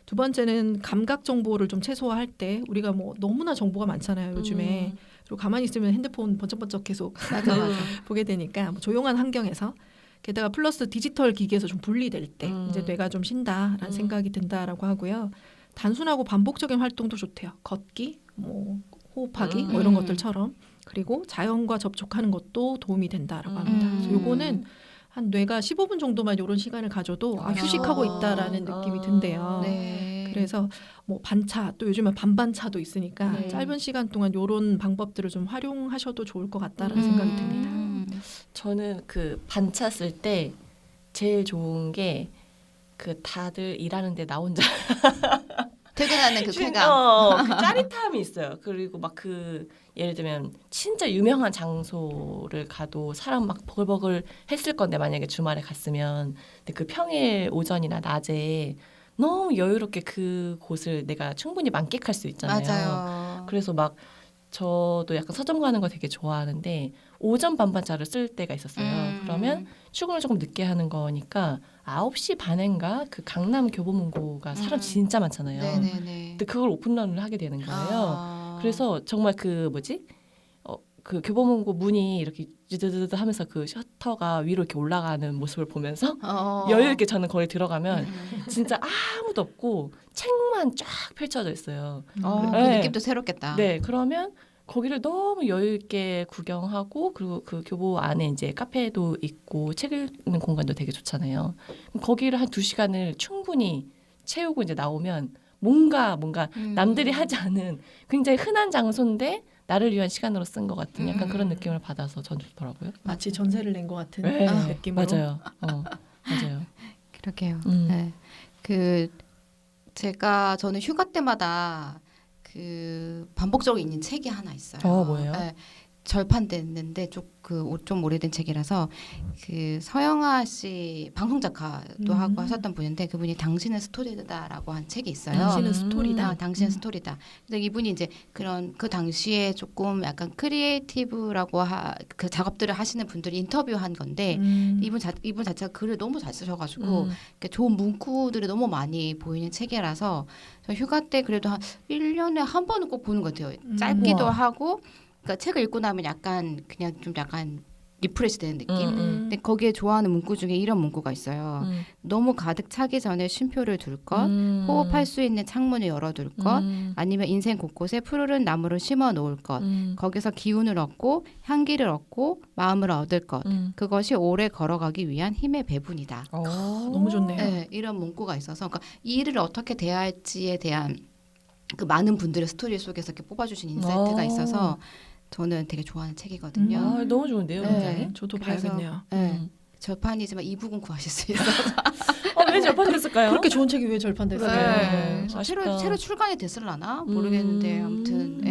두 번째는 감각 정보를 좀 최소화할 때 우리가 뭐 너무나 정보가 많잖아요 요즘에. 그리고 가만히 있으면 핸드폰 번쩍번쩍 계속 맞아. 보게 되니까 뭐 조용한 환경에서 게다가 플러스 디지털 기기에서 좀 분리될 때 이제 뇌가 좀 쉰다라는 생각이 든다라고 하고요. 단순하고 반복적인 활동도 좋대요. 걷기, 뭐 호흡하기, 뭐 이런 것들처럼. 그리고 자연과 접촉하는 것도 도움이 된다라고 합니다. 그래서 요거는 한 뇌가 15분 정도만 이런 시간을 가져도 휴식하고 있다라는 느낌이 든대요. 네. 그래서 뭐 반차, 또 요즘은 반반차도 있으니까 네. 짧은 시간 동안 이런 방법들을 좀 활용하셔도 좋을 것 같다라는 생각이 듭니다. 저는 그 반차 쓸 때 제일 좋은 게 그 다들 일하는데 나 혼자 퇴근하는 그 쾌감. 그 짜릿함이 있어요. 그리고 막 그 예를 들면 진짜 유명한 장소를 가도 사람 막 버글버글 했을 건데 만약에 주말에 갔으면 근데 그 평일 오전이나 낮에 너무 여유롭게 그 곳을 내가 충분히 만끽할 수 있잖아요. 맞아요. 그래서 막 저도 약간 서점 가는 거 되게 좋아하는데 오전 반반차를 쓸 때가 있었어요. 그러면 출근을 조금 늦게 하는 거니까 9시 반인가 그 강남 교보문고가 사람 진짜 많잖아요. 네네네. 근데 그걸 오픈런을 하게 되는 거예요. 그래서 정말 그 뭐지? 그 교보문고 문이 이렇게 드드드드 하면서 그 셔터가 위로 이렇게 올라가는 모습을 보면서 여유 있게 저는 거기 들어가면 진짜 아무도 없고 책만 쫙 펼쳐져 있어요. 그 네. 느낌도 새롭겠다. 네, 그러면 거기를 너무 여유 있게 구경하고 그리고 그 교보 안에 이제 카페도 있고 책 읽는 공간도 되게 좋잖아요. 거기를 한 2시간을 충분히 채우고 이제 나오면 뭔가 남들이 하지 않은 굉장히 흔한 장소인데 나를 위한 시간으로 쓴 것 같은 약간 그런 느낌을 받아서 전 좋더라고요. 마치 전세를 낸 것 같은 네, 느낌으로. 맞아요. 맞아요. 그러게요. 네. 저는 휴가 때마다 그 반복적으로 읽는 책이 하나 있어요. 뭐예요? 네, 절판됐는데 좀 오래된 책이라서 그 서영아 씨 방송 작가도 하고 하셨던 분인데 그분이 당신은 스토리다라고 한 책이 있어요. 당신은 스토리다. 당신은 스토리다. 근데 이분이 이제 그런 그 당시에 조금 약간 크리에이티브라고 그 작업들을 하시는 분들이 인터뷰한 건데 이분 자체가 글을 너무 잘 쓰셔가지고 좋은 문구들이 너무 많이 보이는 책이라서 저 휴가 때 그래도 한 1년에 한 번은 꼭 보는 것 같아요. 짧기도 하고 그러니까 책을 읽고 나면 약간 리프레시 되는 느낌. 근데 거기에 좋아하는 문구 중에 이런 문구가 있어요. 너무 가득 차기 전에 쉼표를 둘 것, 호흡할 수 있는 창문을 열어둘 것, 아니면 인생 곳곳에 푸르른 나무를 심어 놓을 것, 거기서 기운을 얻고 향기를 얻고 마음을 얻을 것, 그것이 오래 걸어가기 위한 힘의 배분이다. 너무 좋네요. 네, 이런 문구가 있어서 그러니까 이 일을 어떻게 대해야 할지에 대한 그 많은 분들의 스토리 속에서 이렇게 뽑아주신 인사이트가 있어서 저는 되게 좋아하는 책이거든요. 너무 좋은데요, 굉장히. 네, 저도 그래서, 봐야겠네요. 네, 절판이지만 2부분 구하실 수 있어서 왜 절판됐을까요? 그렇게 좋은 책이 왜 절판됐어요? 네. 아쉽다. 새로 출간이 됐을라나 모르겠는데 아무튼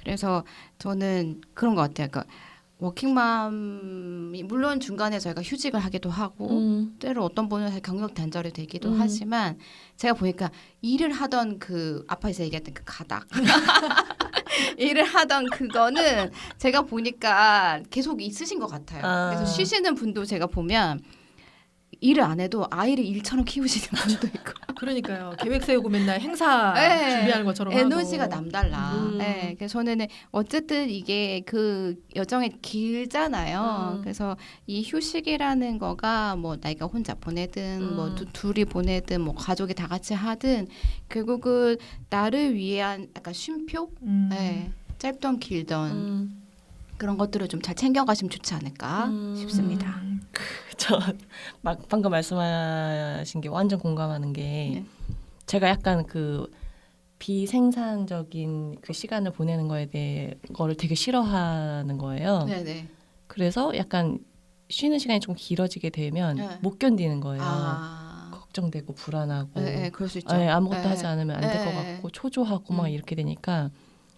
그래서 저는 그런 것 같아요. 그러니까 워킹맘이 물론 중간에 저희가 휴직을 하기도 하고 때로 어떤 분은 사실 경력 단절이 되기도 하지만 제가 보니까 일을 하던 그 아파에서 얘기했던 그 가닥 일을 하던 그거는 제가 보니까 계속 있으신 것 같아요. 그래서 쉬시는 분도 제가 보면 일을 안 해도 아이를 일처럼 키우시는 분도 있고. 그러니까요. 계획 세우고 맨날 행사 네. 준비하는 것처럼 에너지가 하고. 남달라. 네. 그래서 저는 어쨌든 이게 그 여정이 길잖아요. 그래서 이 휴식이라는 거가 뭐 나이가 혼자 보내든 뭐 둘이 보내든 뭐 가족이 다 같이 하든 결국은 나를 위한 약간 쉼표? 네. 짧던 길던 그런 것들을 좀 잘 챙겨가시면 좋지 않을까 싶습니다. 저 막 방금 말씀하신 게 완전 공감하는 게 제가 약간 그 비생산적인 그 시간을 보내는 거에 대해 거를 되게 싫어하는 거예요. 네네. 그래서 약간 쉬는 시간이 좀 길어지게 되면 못 견디는 거예요. 걱정되고 불안하고 네, 그럴 수 있죠. 아무것도 하지 않으면 안 될 것 같고 초조하고 막 이렇게 되니까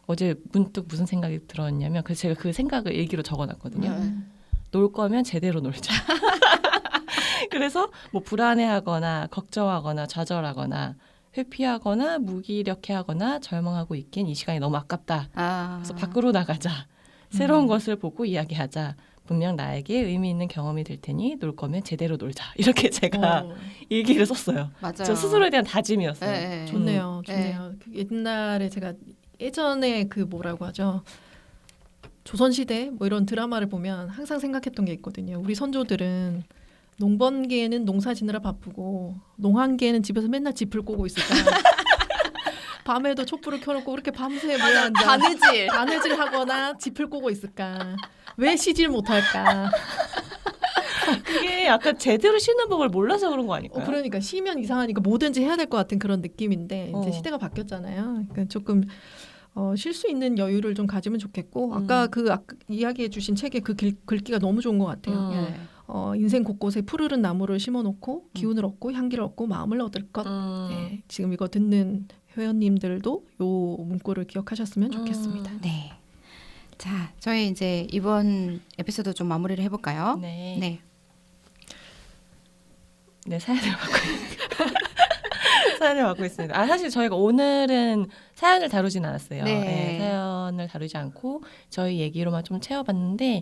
어제 문득 무슨 생각이 들었냐면 그래서 제가 그 생각을 일기로 적어놨거든요. 놀 거면 제대로 놀자. 그래서 뭐 불안해하거나 걱정하거나 좌절하거나 회피하거나 무기력해하거나 절망하고 있기엔 이 시간이 너무 아깝다. 그래서 밖으로 나가자. 새로운 것을 보고 이야기하자. 분명 나에게 의미 있는 경험이 될 테니 놀 거면 제대로 놀자. 이렇게 제가 일기를 썼어요. 맞아요. 저 스스로에 대한 다짐이었어요. 네. 좋네요. 좋네요. 그 옛날에 제가 예전에 그 뭐라고 하죠? 조선시대 뭐 이런 드라마를 보면 항상 생각했던 게 있거든요. 우리 선조들은 농번기에는 농사 지느라 바쁘고 농한기에는 집에서 맨날 짚을 꼬고 있을까. 밤에도 촛불을 켜놓고 그렇게 밤새 모여 앉아 바느질 하거나 짚을 꼬고 있을까. 왜 쉬질 못할까. 그게 약간 제대로 쉬는 법을 몰라서 그런 거 아닐까요? 그러니까 쉬면 이상하니까 뭐든지 해야 될 것 같은 그런 느낌인데 이제 시대가 바뀌었잖아요. 그러니까 조금 쉴 수 있는 여유를 좀 가지면 좋겠고 아까 이야기해 주신 책의 그 글귀가 너무 좋은 것 같아요. 인생 곳곳에 푸르른 나무를 심어놓고 기운을 얻고 향기를 얻고 마음을 얻을 것. 네, 지금 이거 듣는 회원님들도 요 문구를 기억하셨으면 좋겠습니다. 네. 자, 저희 이제 이번 에피소드 좀 마무리를 해볼까요? 네, 사연을 받고 있습니다. 사실 저희가 오늘은 사연을 다루진 않았어요. 사연을 다루지 않고 저희 얘기로만 좀 채워봤는데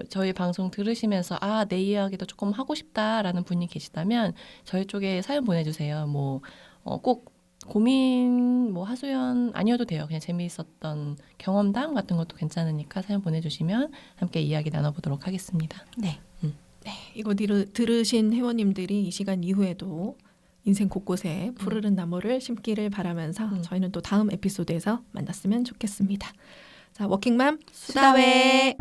저희 방송 들으시면서 내 이야기도 조금 하고 싶다라는 분이 계시다면 저희 쪽에 사연 보내주세요. 꼭 고민 하소연 아니어도 돼요. 그냥 재미있었던 경험담 같은 것도 괜찮으니까 사연 보내주시면 함께 이야기 나눠보도록 하겠습니다. 네, 이거 들으신 회원님들이 이 시간 이후에도 인생 곳곳에 푸르른 나무를 심기를 바라면서 저희는 또 다음 에피소드에서 만났으면 좋겠습니다. 자, 워킹맘 수다회.